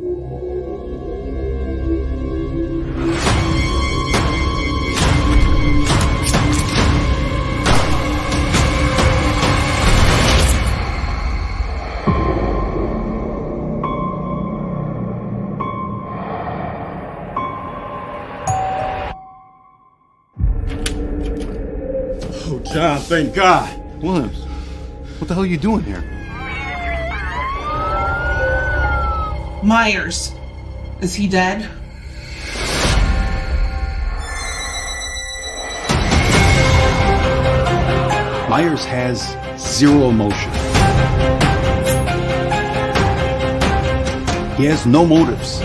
Oh, John, thank God. Williams, what the hell are you doing here? Myers. Is he dead? Myers has zero emotion. He has no motives.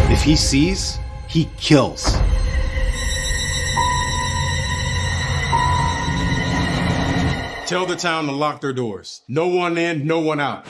If he sees, he kills. Tell the town to lock their doors. No one in, no one out.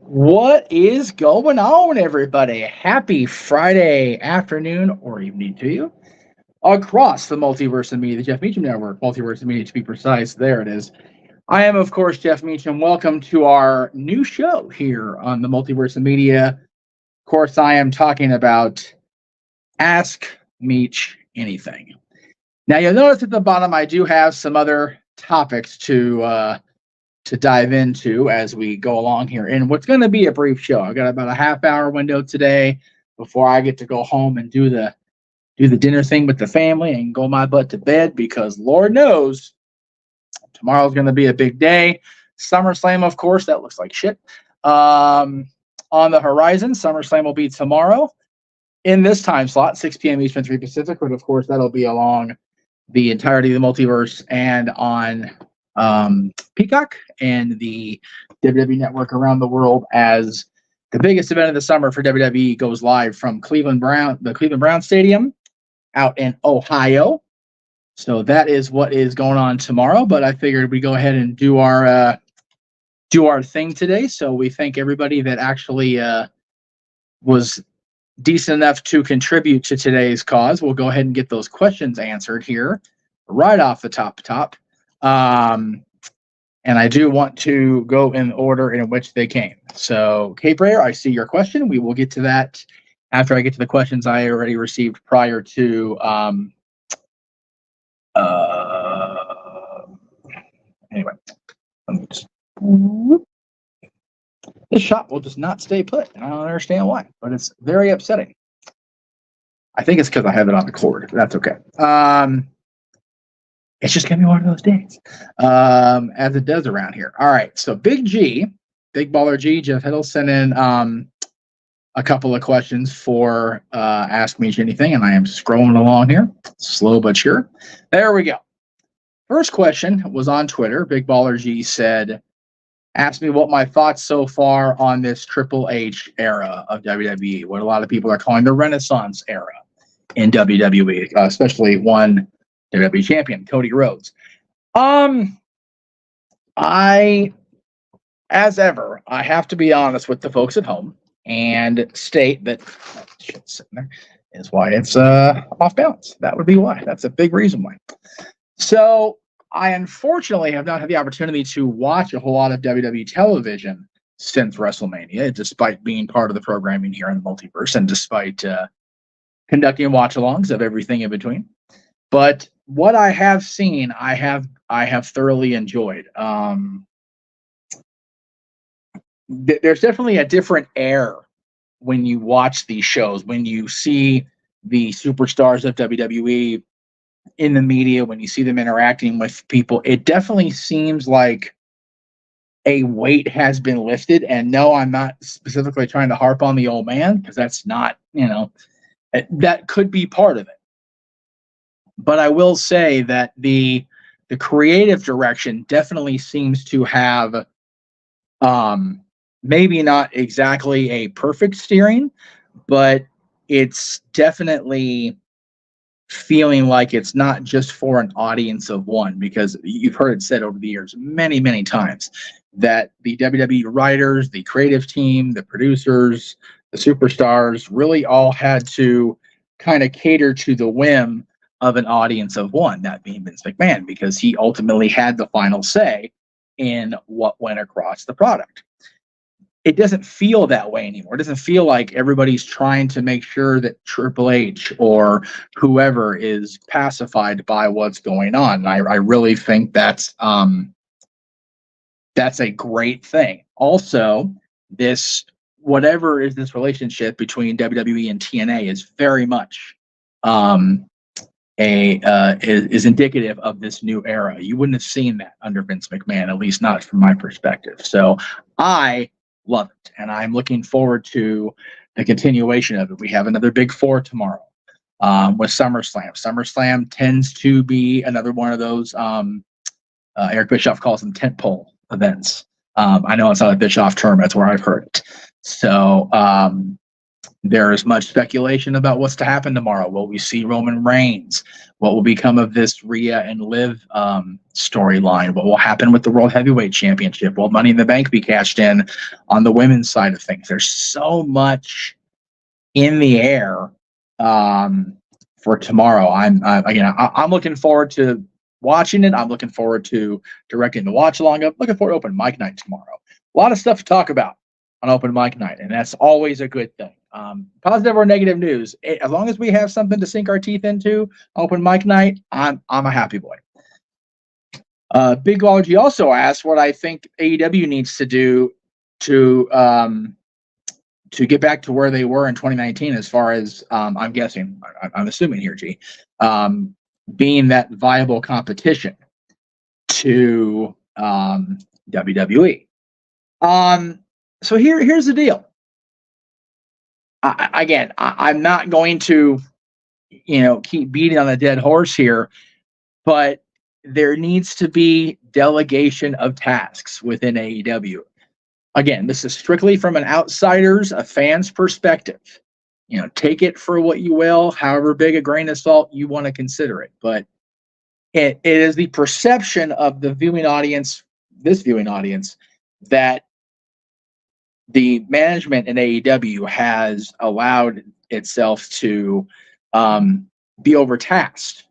What is going on, everybody? Happy Friday afternoon or evening to you across the Multiverse of Media, the Jeff Meacham Network, Multiverse of Media to be precise. There it is. I am, of course, Jeff Meacham. Welcome to our new show here on the Multiverse of Media. Of course, I am talking about Ask Meach Anything. Now, you'll notice at the bottom I do have some other topics to dive into as we go along here. And what's going to be a brief show. I've got about a half-hour window today before I get to go home and do the dinner thing with the family and go my butt to bed because Lord knows tomorrow's going to be a big day. SummerSlam, of course, that looks like shit. On the horizon, SummerSlam will be tomorrow in this time slot, 6 p.m. Eastern, 3 Pacific, but of course that'll be along the entirety of the multiverse and on Peacock and the WWE Network around the world as the biggest event of the summer for WWE goes live from the Cleveland Brown Stadium out in Ohio. So that is what is going on tomorrow. But I figured we go ahead and do our thing today. So we thank everybody that actually was decent enough to contribute to today's cause. We'll go ahead and get those questions answered here right off the top. And I do want to go in the order in which they came. So, Cape Rare, I see your question. We will get to that after I get to the questions I already received prior to. Anyway, let me just. This shot will just not stay put, and I don't understand why, but it's very upsetting. I think it's because I have it on the cord. That's okay. It's just going to be one of those days, as it does around here. All right, so Big Baller G, Jeff Hiddle sent in a couple of questions for Ask Meach Anything, and I am scrolling along here, slow but sure. There we go. First question was on Twitter. Big Baller G said, ask me what my thoughts so far on this Triple H era of WWE, what a lot of people are calling the Renaissance era in WWE, especially one WWE champion, Cody Rhodes. I, as ever, I have to be honest with the folks at home and state that shit's sitting there is why it's off balance. That would be why. That's a big reason why. So I unfortunately have not had the opportunity to watch a whole lot of WWE television since WrestleMania, despite being part of the programming here in the multiverse and despite conducting watch-alongs of everything in between. But what I have seen, I have thoroughly enjoyed. There's definitely a different air when you watch these shows, when you see the superstars of WWE in the media, when you see them interacting with people. It definitely seems like a weight has been lifted. And no, I'm not specifically trying to harp on the old man, because that's not, that could be part of it. But I will say that the creative direction definitely seems to have, maybe not exactly a perfect steering, but it's definitely feeling like it's not just for an audience of one, because you've heard it said over the years many, many times that the WWE writers, the creative team, the producers, the superstars really all had to kind of cater to the whim of an audience of one, that being Vince McMahon, because he ultimately had the final say in what went across the product. It doesn't feel that way anymore. It doesn't feel like everybody's trying to make sure that Triple H or whoever is pacified by what's going on. And I really think that's a great thing. Also, this whatever is this relationship between WWE and TNA is very much is indicative of this new era. You wouldn't have seen that under Vince McMahon, at least not from my perspective. So I love it, and I'm looking forward to the continuation of it. We have another Big Four tomorrow with SummerSlam. SummerSlam tends to be another one of those. Eric Bischoff calls them tentpole events. I know it's not a Bischoff term; that's where I've heard it. So there is much speculation about what's to happen tomorrow. Will we see Roman Reigns? What will become of this Rhea and Liv storyline? What will happen with the World Heavyweight Championship? Will Money in the Bank be cashed in on the women's side of things? There's so much in the air for tomorrow. I'm looking forward to watching it. I'm looking forward to directing the watch along. I'm looking forward to open mic night tomorrow. A lot of stuff to talk about on open mic night, and that's always a good thing. Positive or negative news, as long as we have something to sink our teeth into open mic night, I'm a happy boy. Big Lodgy also asked what I think AEW needs to do to get back to where they were in 2019, as far as I'm guessing, I'm assuming here, G, being that viable competition to WWE. So here's the deal. I'm not going to, keep beating on a dead horse here, but there needs to be delegation of tasks within AEW. Again, this is strictly from an outsider's, a fan's perspective. Take it for what you will, however big a grain of salt you want to consider it. But it is the perception of the viewing audience, this viewing audience, that the management in AEW has allowed itself to be overtasked.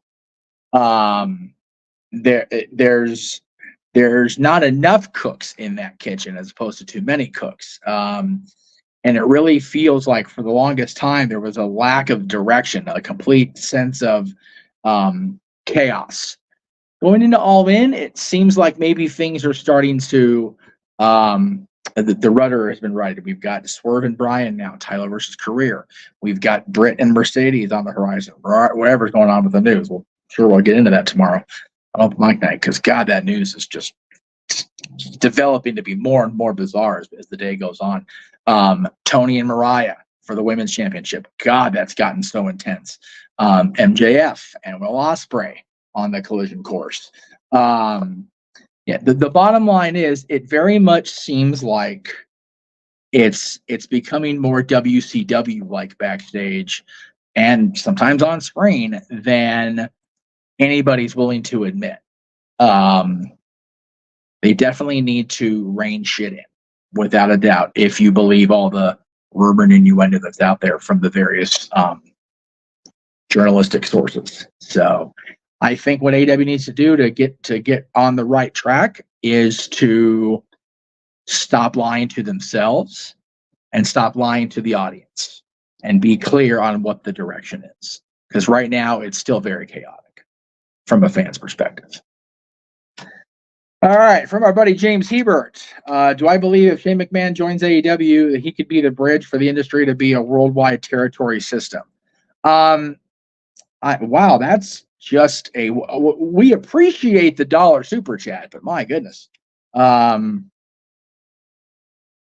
There's not enough cooks in that kitchen as opposed to too many cooks. And it really feels like for the longest time there was a lack of direction, a complete sense of chaos. Going into All In, it seems like maybe things are starting to the rudder has been righted. We've got Swerve and Bryan now, Tyler versus Career. We've got Britt and Mercedes on the horizon. Whatever's going on with the news, we'll get into that tomorrow on Open Mic Night, because God, that news is just developing to be more and more bizarre as the day goes on. Tony and Mariah for the women's championship. God, that's gotten so intense. MJF and Will Ospreay on the collision course. The bottom line is, it very much seems like it's becoming more WCW like backstage and sometimes on screen than anybody's willing to admit. They definitely need to rein shit in, without a doubt, if you believe all the rumor and innuendo that's out there from the various journalistic sources. So I think what AEW needs to do to get on the right track is to stop lying to themselves and stop lying to the audience and be clear on what the direction is. Because right now it's still very chaotic from a fan's perspective. All right, from our buddy James Hebert. Do I believe if Shane McMahon joins AEW that he could be the bridge for the industry to be a worldwide territory system? Wow, that's just we appreciate the dollar super chat, but my goodness.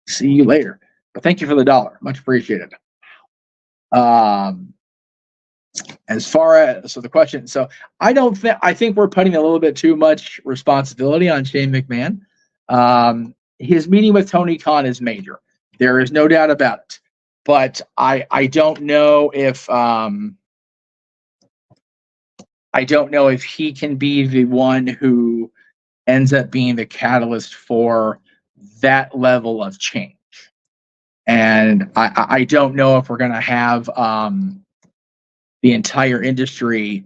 See you later. But thank you for the $1. Much appreciated. As far as the question, so I think we're putting a little bit too much responsibility on Shane McMahon. His meeting with Tony Khan is major. There is no doubt about it. But I don't know if he can be the one who ends up being the catalyst for that level of change. And I don't know if we're going to have the entire industry,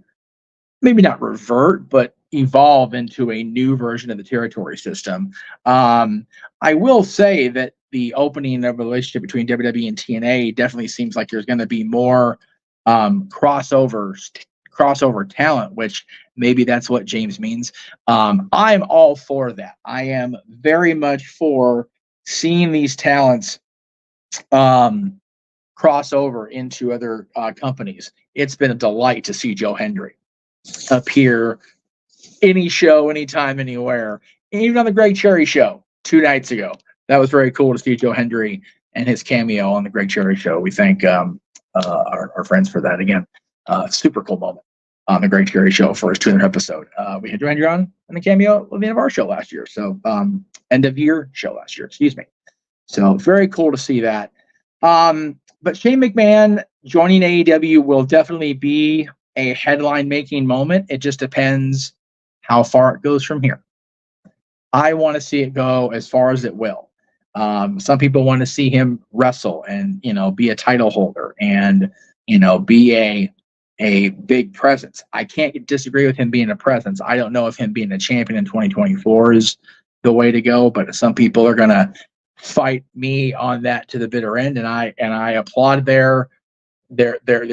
maybe not revert, but evolve into a new version of the territory system. I will say that the opening of a relationship between WWE and TNA definitely seems like there's going to be more crossover talent, which maybe that's what James means. I'm all for that. I am very much for seeing these talents cross over into other companies. It's been a delight to see Joe Hendry appear any show, anytime, anywhere, even on the Greg Cherry show 2 nights ago. That was very cool to see Joe Hendry and his cameo on the Greg Cherry show. We thank our friends for that again. Super cool moment on the Greg Cherry show for his 200th episode. We had Joe Hendry on in the cameo at the end of our show last year. So end of year show last year, excuse me. So very cool to see that. But Shane McMahon joining AEW will definitely be a headline-making moment. It just depends how far it goes from here. I want to see it go as far as it will. Some people want to see him wrestle and, be a title holder and, be a big presence. I can't disagree with him being a presence. I don't know if him being a champion in 2024 is the way to go, but some people are going to fight me on that to the bitter end, and I applaud their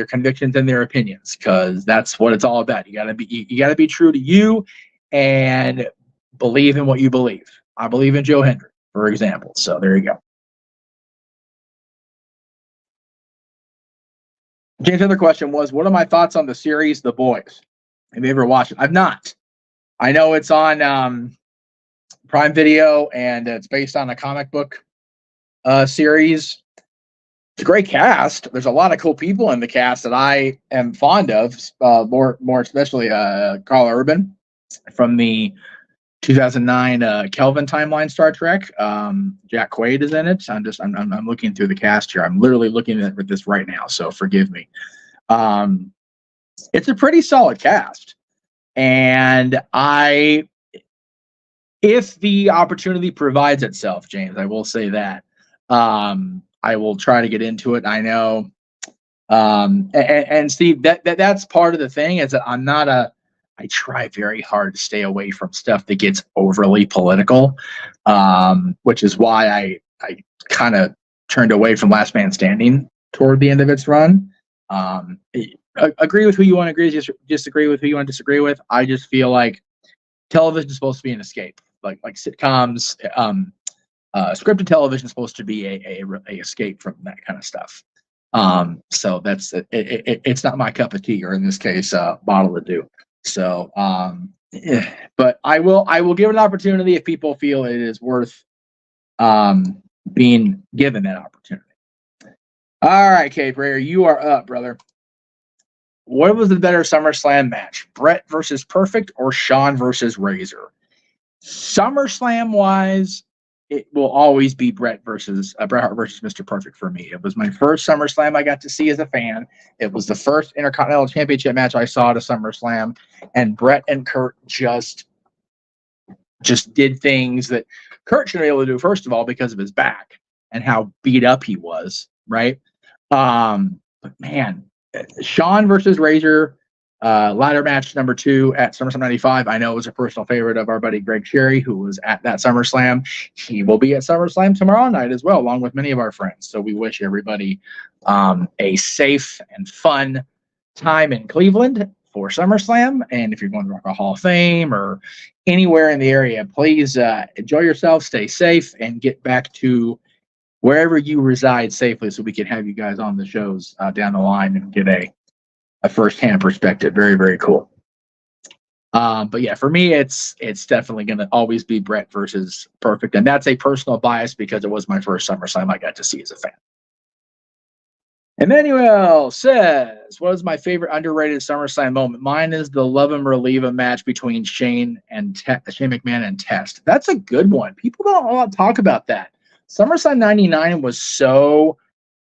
convictions and their opinions, because that's what it's all about. You gotta be true to you and believe in what you believe. I believe in Joe Hendry, for example. So there you go. James' other question was, what are my thoughts on the series The Boys? Have you ever watched it? I've not. I know it's on Prime Video, and it's based on a comic book series. It's a great cast. There's a lot of cool people in the cast that I am fond of. More especially Carl Urban from the 2009 Kelvin timeline Star Trek. Jack Quaid is in it. I'm looking through the cast here. I'm literally looking at this right now, so forgive me. It's a pretty solid cast, and if the opportunity provides itself, James, I will say that I will try to get into it. I know, and Steve, that's part of the thing, is that I try very hard to stay away from stuff that gets overly political, which is why I kind of turned away from Last Man Standing toward the end of its run. Agree with who you want to agree, disagree with who you want to disagree with. I just feel like television is supposed to be an escape, like sitcoms. Scripted television is supposed to be a escape from that kind of stuff. So that's it's not my cup of tea, or in this case, bottle of dew. So, but I will give it an opportunity if people feel it is worth being given that opportunity. All right, Kate Brayer, you are up, brother. What was the better SummerSlam match, Brett versus Perfect or Shawn versus Razor? SummerSlam wise, it will always be Bret Hart versus Mr. Perfect for me. It was my first SummerSlam I got to see as a fan. It was the first Intercontinental Championship match I saw at a SummerSlam, and Bret and Kurt just did things that Kurt shouldn't be able to do, first of all, because of his back and how beat up he was, right? But man, Shawn versus Razor, ladder match number 2 at SummerSlam 95. I know it was a personal favorite of our buddy Greg Cherry, who was at that SummerSlam. He will be at SummerSlam tomorrow night as well, along with many of our friends. So we wish everybody a safe and fun time in Cleveland for SummerSlam. And if you're going to Rock Hall of Fame or anywhere in the area, please enjoy yourself, stay safe, and get back to wherever you reside safely, so we can have you guys on the shows down the line and get a first-hand perspective. Very, very cool. But yeah, for me, it's definitely going to always be Brett versus Perfect, and that's a personal bias because it was my first SummerSlam I got to see as a fan. Emmanuel says, "What is my favorite underrated SummerSlam moment?" Mine is the Love 'Em or Leave 'Em match between Shane McMahon and Test. That's a good one. People don't talk about that. SummerSlam '99 was so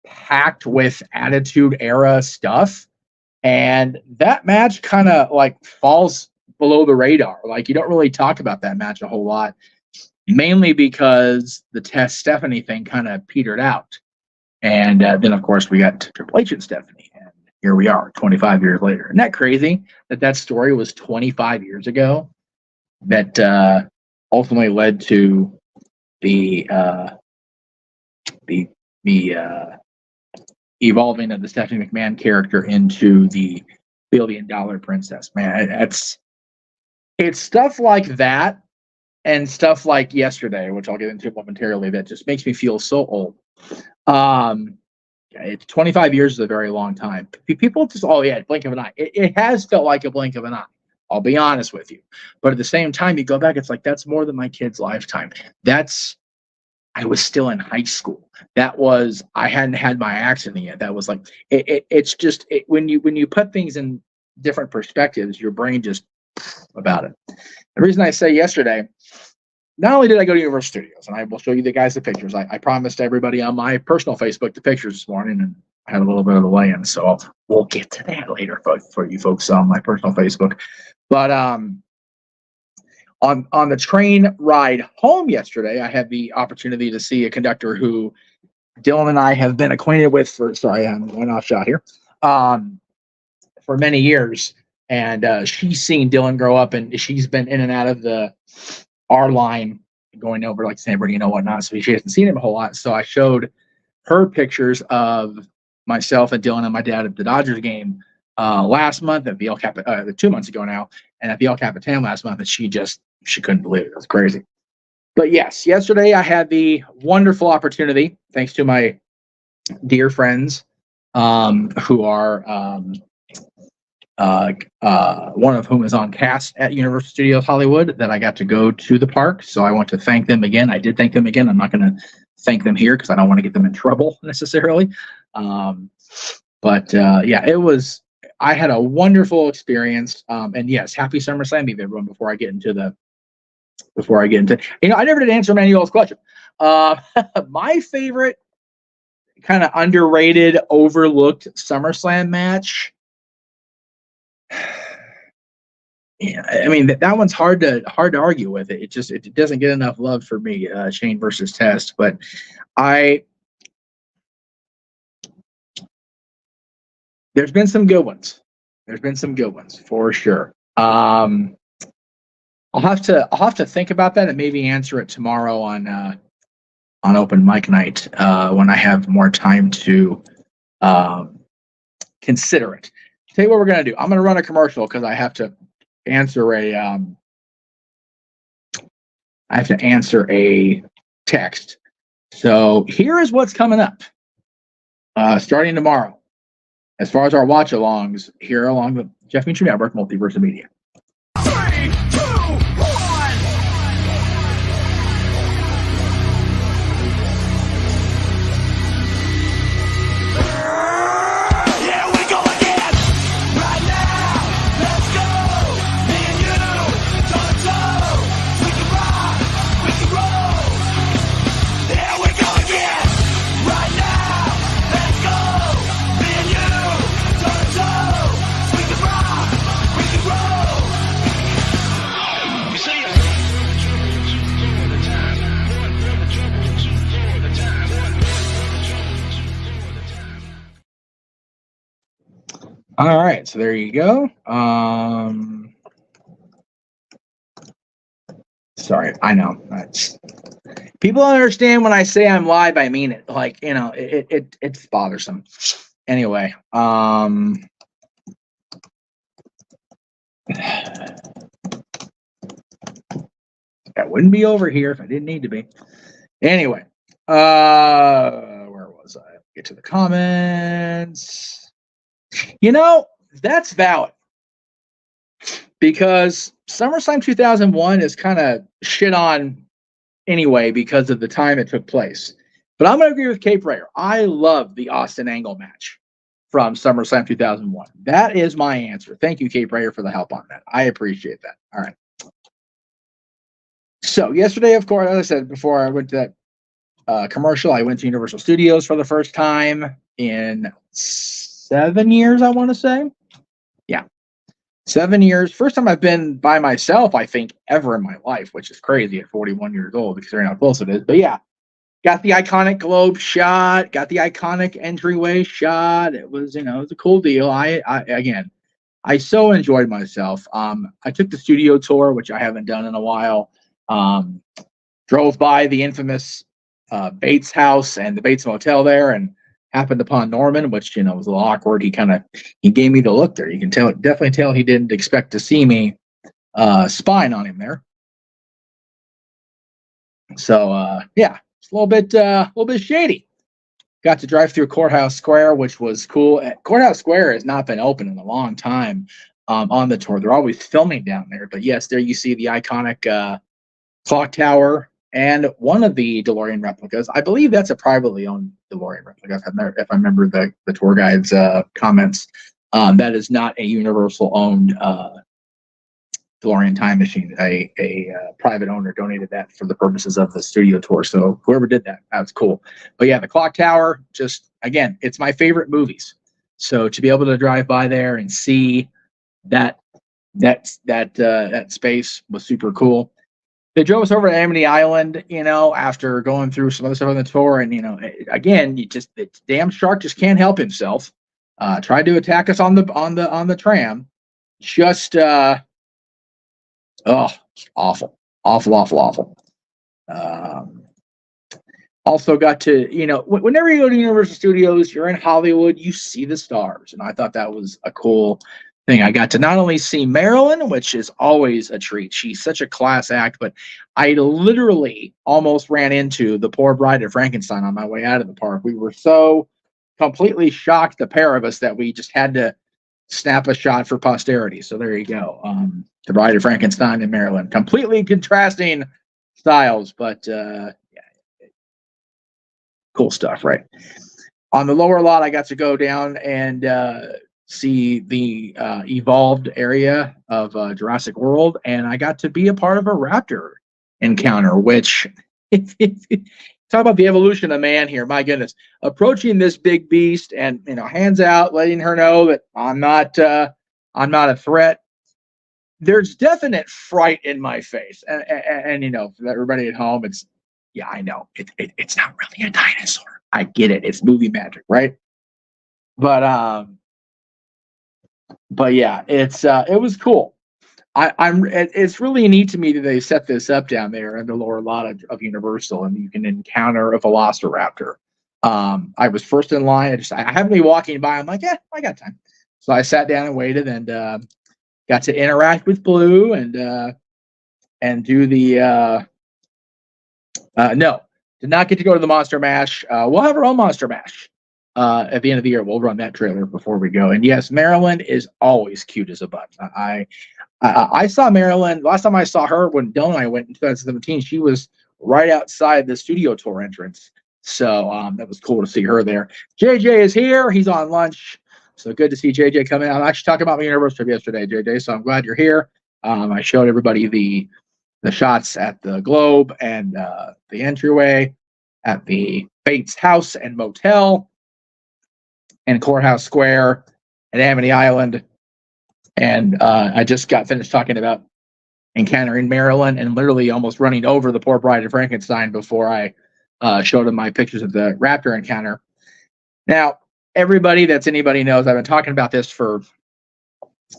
packed with Attitude Era stuff, and that match kind of like falls below the radar. Like you don't really talk about that match a whole lot, mainly because the Test Stephanie thing kind of petered out. And then, of course, we got Triple H and Stephanie. And here we are 25 years later. Isn't that crazy that story was 25 years ago that ultimately led to the evolving of the Stephanie McMahon character into the $1 billion princess? Man, it's stuff like that and stuff like yesterday, which I'll get into momentarily, that just makes me feel so old. It's 25 years is a very long time. People just, oh yeah, blink of an eye. It has felt like a blink of an eye. I'll be honest with you. But at the same time, you go back, it's like, that's more than my kid's lifetime. I was still in high school. I hadn't had my accident yet. That was like, it's just, when you put things in different perspectives, your brain just about it. The reason I say yesterday, not only did I go to Universal Studios, and I will show you the guys the pictures. I promised everybody on my personal Facebook the pictures this morning, and I had a little bit of a lay-in, so we'll get to that later for you folks on my personal Facebook. But on the train ride home yesterday, I had the opportunity to see a conductor who Dylan and I have been acquainted with I'm going off shot here, for many years. And she's seen Dylan grow up, and she's been in and out of our line going over like San Bernardino and whatnot. So she hasn't seen him a whole lot. So I showed her pictures of myself and Dylan and my dad at the Dodgers game last month at the El Capitan, 2 months ago now, and at the El Capitan last month. And she couldn't believe it. It was crazy. But yes, yesterday I had the wonderful opportunity, thanks to my dear friends who are one of whom is on cast at Universal Studios Hollywood, that I got to go to the park. So I want to thank them again. I did thank them again. I'm not going to thank them here because I don't want to get them in trouble necessarily. But I had a wonderful experience. And yes, happy SummerSlam Eve, everyone, before I get into, I never did answer Manuel's question. My favorite kind of underrated, overlooked SummerSlam match. Yeah, I mean that one's hard to argue with. It doesn't get enough love for me. Shane versus Test, but there's been some good ones. There's been some good ones for sure. I'll have to think about that and maybe answer it tomorrow on open mic night when I have more time to consider it. Tell you what we're gonna do. I'm gonna run a commercial because I have to answer a text. So here is what's coming up starting tomorrow. As far as our watch-alongs here along the Jeff Meach Network, Multiverse of Media. 3, 2, 1. Here we go again. Right now, let's go. Me and you, toe to toe. We can rock, we can roll. Here we go again. Right now, let's go. Me and you, toe to toe. We can rock, we can roll. You see it. All right, so there you go. Sorry, I know. People don't understand when I say I'm live, I mean it. Like, it's bothersome. Anyway, that wouldn't be over here if I didn't need to be. Anyway, where was I? Get to the comments. That's valid. because SummerSlam 2001 is kind of shit on anyway because of the time it took place. But I'm going to agree with Cape Rayer. I love the Austin Angle match from SummerSlam 2001. That is my answer. Thank you, Cape Rayer, for the help on that. I appreciate that. All right. So yesterday, of course, as I said before, I went to that commercial. I went to Universal Studios for the first time in 7 years, I want to say. Yeah. 7 years. First time I've been by myself, I think, ever in my life, which is crazy at 41 years old, considering how close it is. But yeah, got the iconic globe shot, got the iconic entryway shot. It was, it was a cool deal. I so enjoyed myself. I took the studio tour, which I haven't done in a while. Drove by the infamous Bates house and the Bates Motel there, and happened upon Norman, which was a little awkward. He gave me the look there. You can definitely tell he didn't expect to see me spying on him there. So yeah, it's a little bit shady. Got to drive through Courthouse Square, which was cool. Courthouse Square has not been open in a long time on the tour. They're always filming down there, but yes, there you see the iconic clock tower and one of the DeLorean replicas. I believe that's a privately owned DeLorean replica, if I remember the tour guide's comments. That is not a Universal owned DeLorean time machine. A private owner donated that for the purposes of the studio tour. So whoever did that, that's cool. But yeah, the clock tower, just again, it's my favorite movies. So to be able to drive by there and see that space was super cool. They drove us over to Amity Island, after going through some other stuff on the tour, and again, the damn shark just can't help himself. Tried to attack us on the tram. Just awful. Also got to, whenever you go to Universal Studios, you're in Hollywood, you see the stars, and I thought that was a cool thing. I got to not only see Marilyn, which is always a treat. She's such a class act, but I literally almost ran into the poor Bride of Frankenstein on my way out of the park. We were so completely shocked, the pair of us, that we just had to snap a shot for posterity. So there you go. The Bride of Frankenstein and Marilyn, completely contrasting styles, but yeah, cool stuff, right? On the lower lot, I got to go down and see the evolved area of Jurassic World, and I got to be a part of a raptor encounter, which talk about the evolution of man here. My goodness, approaching this big beast and hands out, letting her know that I'm not a threat. There's definite fright in my face, and for everybody at home, I know it's not really a dinosaur. I get it. It's movie magic, right? But yeah, it was cool. It's really neat to me that they set this up down there in the lower lot of Universal, and you can encounter a Velociraptor. I was first in line. I happened to be walking by. I'm like, yeah, I got time. So I sat down and waited, and got to interact with Blue and do the no, did not get to go to the Monster Mash. We'll have our own Monster Mash at the end of the year. We'll run that trailer before we go. And yes, Marilyn is always cute as a butt. I saw Marilyn last time I saw her when Dylan and I went in 2017. She was right outside the studio tour entrance. So that was cool to see her there. JJ is here. He's on lunch. So good to see JJ coming out. I'm actually talking about my Universal trip yesterday, JJ. So I'm glad you're here. I showed everybody the shots at the Globe and the entryway at the Bates House and Motel and Courthouse Square at Amity Island. And I just got finished talking about encountering Marilyn and literally almost running over the poor Bride of Frankenstein before I showed him my pictures of the raptor encounter. Now, everybody that's anybody knows, I've been talking about this for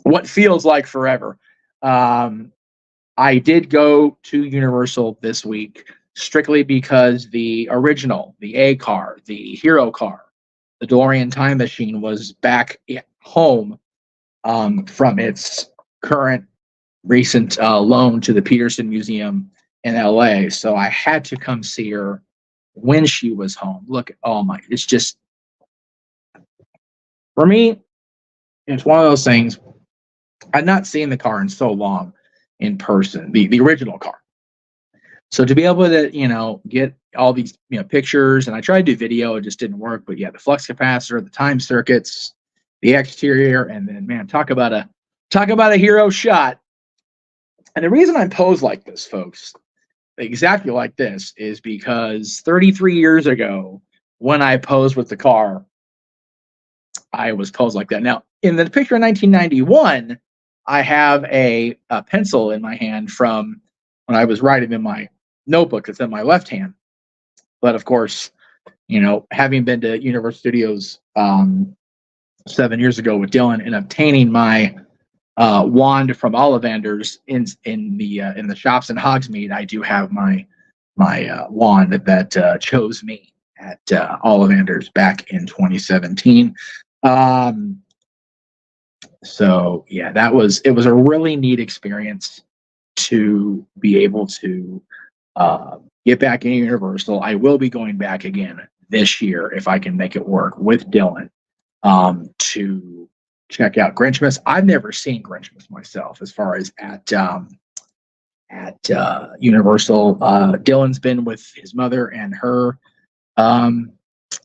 what feels like forever. I did go to Universal this week strictly because the original, the A car, the hero car, the DeLorean time machine was back at home from its current recent loan to the Peterson Museum in LA. So I had to come see her when she was home. Look, it's just, for me, it's one of those things. I'd not seen the car in so long in person, the original car. So to be able to, get all these, pictures, and I tried to do video, it just didn't work. But yeah, the flux capacitor, the time circuits, the exterior, and then man, talk about a hero shot. And the reason I'm posed like this, folks, exactly like this, is because 33 years ago, when I posed with the car, I was posed like that. Now, in the picture in 1991, I have a pencil in my hand from when I was writing in my notebook that's in my left hand. But of course, having been to Universal Studios 7 years ago with Dylan and obtaining my wand from Ollivander's in the shops in Hogsmeade, I do have my wand that chose me at Ollivander's back in 2017. So yeah, it was a really neat experience to be able to get back in Universal. I will be going back again this year if I can make it work with Dylan to check out Grinchmas. I've never seen Grinchmas myself, as far as at Universal. Dylan's been with his mother and her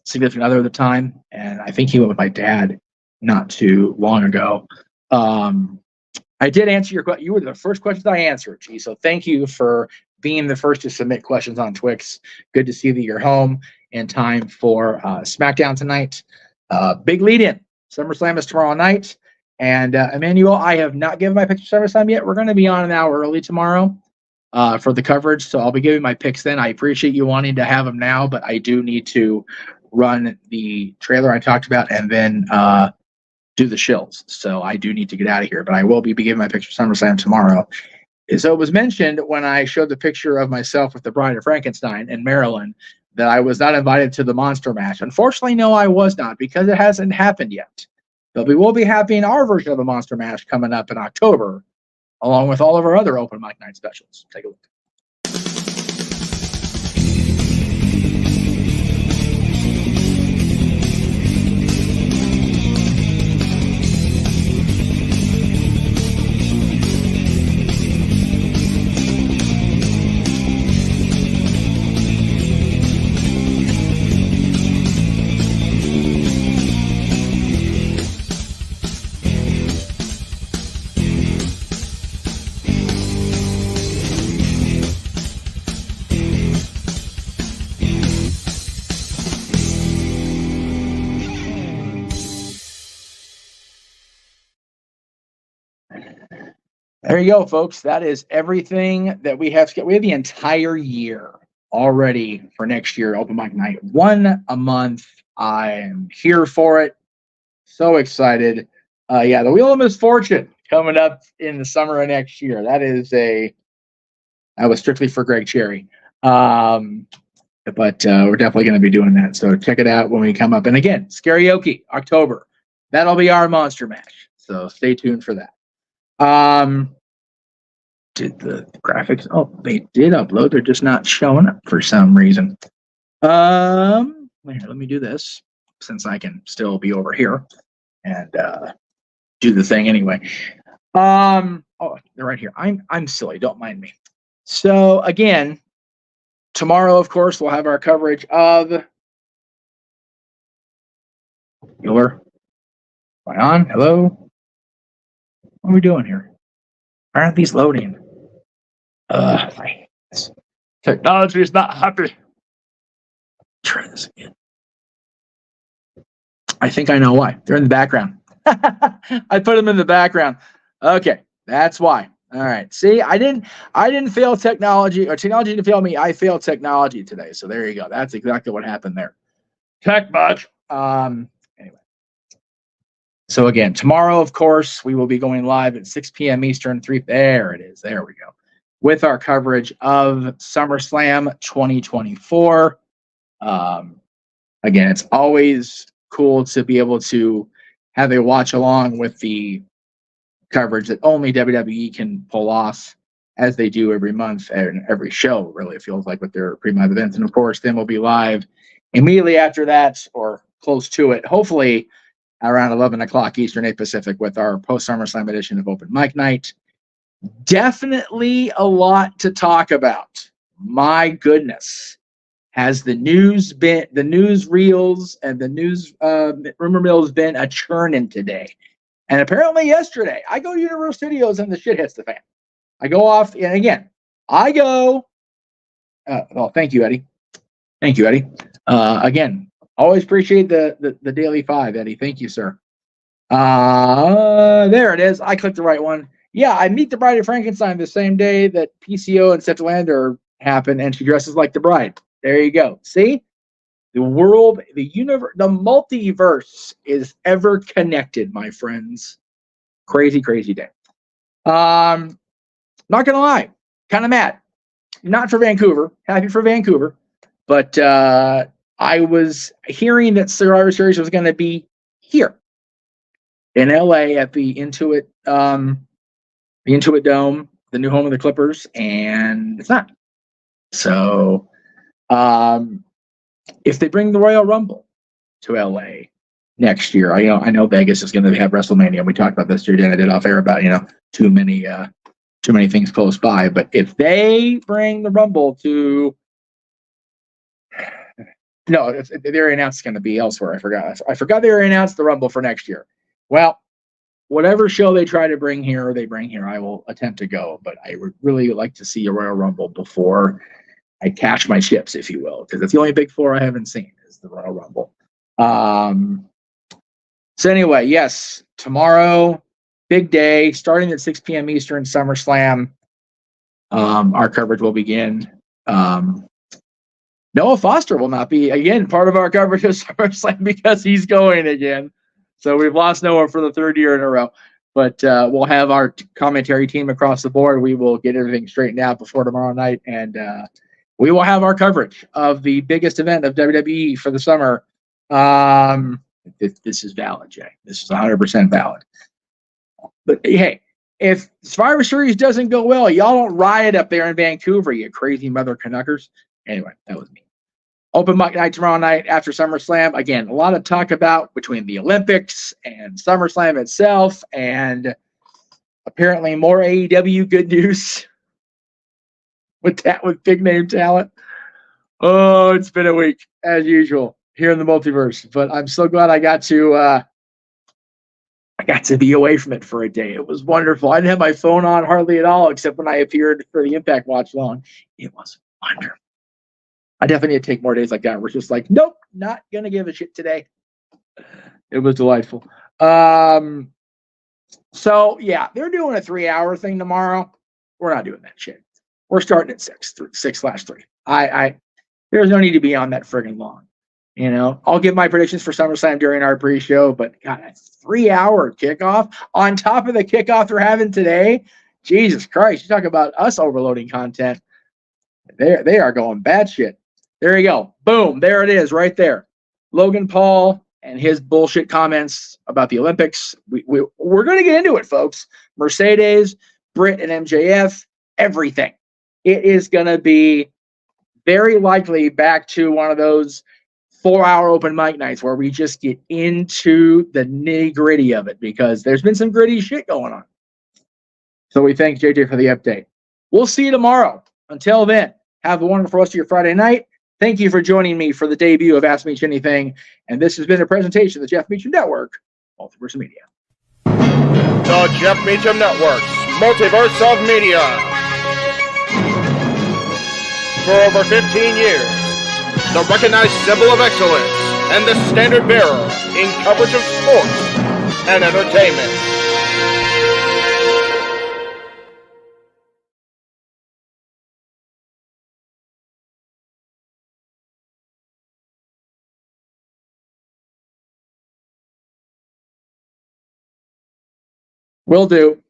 significant other at the time, and I think he went with my dad not too long ago. I did answer your question. You were the first questions I answered, G. So thank you for being the first to submit questions on Twix. Good to see that you're home in time for SmackDown tonight. Big lead in. SummerSlam is tomorrow night. And Emmanuel, I have not given my picks for SummerSlam yet. We're going to be on an hour early tomorrow for the coverage. So I'll be giving my picks then. I appreciate you wanting to have them now, but I do need to run the trailer I talked about and then do the shills. So I do need to get out of here, but I will be giving my picks for SummerSlam tomorrow. So it was mentioned when I showed the picture of myself with the Bride of Frankenstein in Maryland that I was not invited to the Monster Mash. Unfortunately, no, I was not, because it hasn't happened yet. But we will be having our version of the Monster Mash coming up in October, along with all of our other open mic night specials. Take a look. There you go, folks. That is everything that we have. We have the entire year already for next year, open mic night, one a month. I'm here for it. So excited. Yeah, the Wheel of Misfortune coming up in the summer of next year. That was strictly for Greg Cherry. But we're definitely going to be doing that. So check it out when we come up. And again, Scarioki, October. That'll be our Monster Mash. So stay tuned for that. Did the graphics? Oh, they did upload. They're just not showing up for some reason. Here, let me do this since I can still be over here and do the thing anyway. Oh, they're right here. I'm silly. Don't mind me. So again, tomorrow, of course, we'll have our coverage of Bueller. Am I on? Hello? What are we doing here? Why aren't these loading? Technology is not happy. Try this again. I think I know why. They're in the background. I put them in the background. Okay, that's why. All right. See, I didn't fail technology, or technology didn't fail me. I failed technology today. So there you go. That's exactly what happened there. Tech bug. Anyway. So again, tomorrow, of course, we will be going live at 6 p.m. Eastern. There it is. There we go. With our coverage of SummerSlam 2024. Again, it's always cool to be able to have a watch along with the coverage that only WWE can pull off, as they do every month and every show, really, it feels like, with their pre-live events. And of course, then we'll be live immediately after that, or close to it, hopefully around 11 o'clock Eastern, 8 Pacific, with our post SummerSlam edition of Open Mic Night. Definitely a lot to talk about. My goodness. Has the news reels and the news rumor mills been a churning today? And apparently yesterday, I go to Universal Studios and the shit hits the fan. I go off, and again, thank you, Eddie. Thank you, Eddie. Again, always appreciate the daily 5, Eddie. Thank you, sir. There it is. I clicked the right one. Yeah, I meet the Bride of Frankenstein the same day that PCO and Septalander happen, and she dresses like the bride. There you go. See? The world, the universe, the multiverse is ever connected, my friends. Crazy, crazy day. Not gonna lie, kind of mad. Not for Vancouver. Happy for Vancouver. But I was hearing that Survivor Series was going to be here in LA at the Intuit Dome, the new home of the Clippers, and it's not. So if they bring the Royal Rumble to LA next year, I know Vegas is going to have WrestleMania. We talked about this today. I did off air about too many things close by. But if they bring the Rumble to they already announced it's going to be elsewhere. I forgot they already announced the Rumble for next year. Well, whatever show they try to bring here, I will attempt to go. But I would really like to see a Royal Rumble before I cash my chips, if you will, because it's the only big four I haven't seen is the Royal Rumble. So anyway, yes, tomorrow, big day, starting at 6 p.m. Eastern, SummerSlam. Our coverage will begin. Noah Foster will not be, again, part of our coverage of SummerSlam because he's going again. So we've lost Noah for the third year in a row. But we'll have our commentary team across the board. We will get everything straightened out before tomorrow night. And we will have our coverage of the biggest event of WWE for the summer. This is valid, Jay. This is 100% valid. But hey, if Survivor Series doesn't go well, y'all don't riot up there in Vancouver, you crazy mother Canuckers. Anyway, that was me. Open Mic Night tomorrow night after SummerSlam. Again, a lot of talk about between the Olympics and SummerSlam itself, and apparently more AEW good news with big name talent. Oh, it's been a week as usual here in the multiverse, but I'm so glad I got to be away from it for a day. It was wonderful. I didn't have my phone on hardly at all, except when I appeared for the Impact Watch Long. It was wonderful. I definitely need to take more days like that. We're just like, nope, not gonna give a shit today. It was delightful. So yeah, they're doing a 3-hour thing tomorrow. We're not doing that shit. We're starting at 6/3. There's no need to be on that friggin' long. I'll give my predictions for SummerSlam during our pre-show, but God, a 3-hour kickoff on top of the kickoff they're having today. Jesus Christ, you talk about us overloading content. They are going bad shit. There you go. Boom. There it is right there. Logan Paul and his bullshit comments about the Olympics. We're going to get into it, folks. Mercedes, Britt and MJF, everything. It is going to be very likely back to one of those 4-hour open mic nights where we just get into the nitty-gritty of it because there's been some gritty shit going on. So we thank JJ for the update. We'll see you tomorrow. Until then, have a wonderful rest of your Friday night. Thank you for joining me for the debut of Ask Meach Anything. And this has been a presentation of the Jeff Meacham Network, Multiverse of Media. The Jeff Meacham Network's Multiverse of Media. For over 15 years, the recognized symbol of excellence and the standard bearer in coverage of sports and entertainment. Will do.